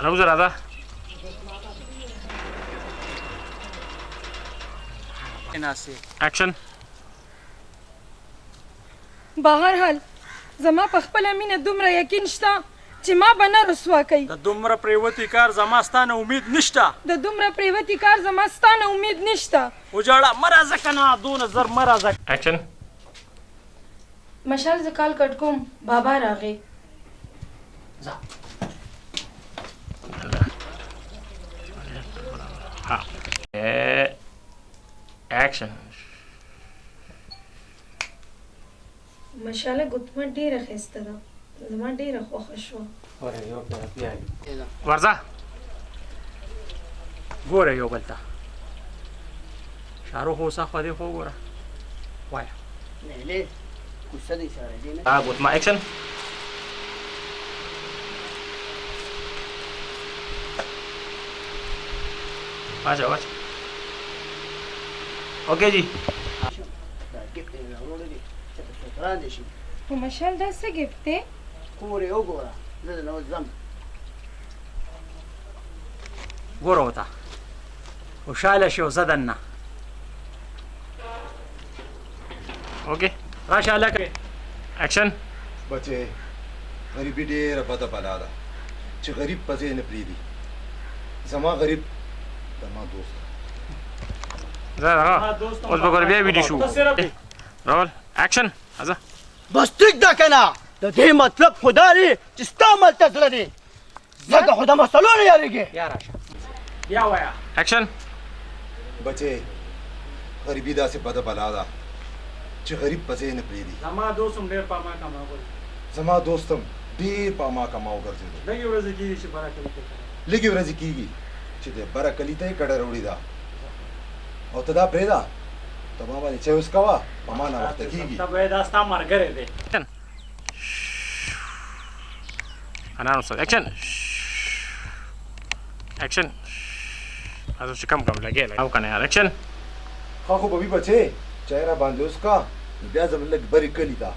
راوځه راځه. اکشن. بهرحال زما په خپله مینه دومره یقین شته چې ما به نه رسوا کوي. د دومره پریوتي کار زما ستانه امید نشته. د دومره پریوتي کار زما ستانه امید نشته. وجاړه مه راځه که نه دونه زر مه راځه. اکشن. مشال زه کال کټ کوم بابا راغی. اکشن. مشاله ګوتمه ډېره ښایسته ده، زما ډېره خوښه شوه. ورځه. ګوره یو بل ته. شاهرخ اوسه خوا دې خوا وګوره. وایه. ګوتمه اکشن. واچه واچه. اوکې جی. خو مشال دا څه ګفت دی؟ کور یې وګوره زه دننه اوس ځم. ګوره ورته خوشحاله شي او زه دننه. اوکې راشه هلکه. اکشن. بچې غریبي ډېره بده بلا ده چې غریب په ځای نه پرېږدي. زما غریب زما دوست زه دغه اوس به ګوره بیا ویډیو شو. راول اکشن. راځه. بس ټیک ده که نه د دې مطلب خو دا دی چې ستا ملته زړه دی ځکه خو د مسلو نه یارېږې. بیا راشه بیا وایه. اکشن. بچې غریبي داسې بده بلا ده چې غریب په ځای نه پرېږدي. زما دوست هم ډېر پاما کماوه. زما دوستم ډېر پاما کما وګرځېدو. لږې ورځې کېږي چې بره کلي ته لږې ورځې کېږي چې د بره کلي ته یې کډه راوړې ده او ته دا پرېږده ته ما باندې چای وڅکوه په ما ناوخته کېږي. ته به دا ستا ملګری دی. انان استاد اکشن. اکشن. راځه چې کم کم لګې او کنه یار. اکشن. ښه خو به وي بچې چای را باندې وڅکه نو بیا زموږ لږ برې کلي ته.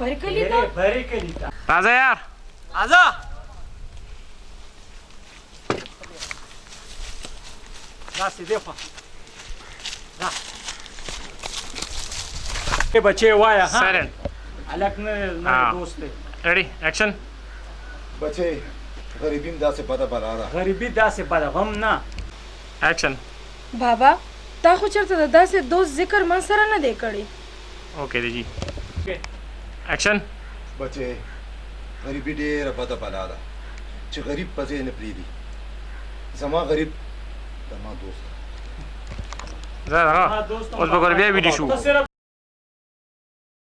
برې کلي ته؟ برې کلي ته. راځه یار. راځه. داسې دی خوا دا بچې وایه ها. سایلنت. هلک نه دوست دی. ریډي اکشن. بچې غریبي هم داسې بده بلا ده. غریبي داسې بده غم نه. اکشن. بابا تا خو چېرته د داسې دوست ذکر ما سره نه دی کړی. اوکې دی جی. اکشن. بچې غریبي ډېره بده بلا ده چې غریب په ځای نه پرېږدي. زما غریب زما دوست زه دغه اوس به ګوره بیا ویډیو شو.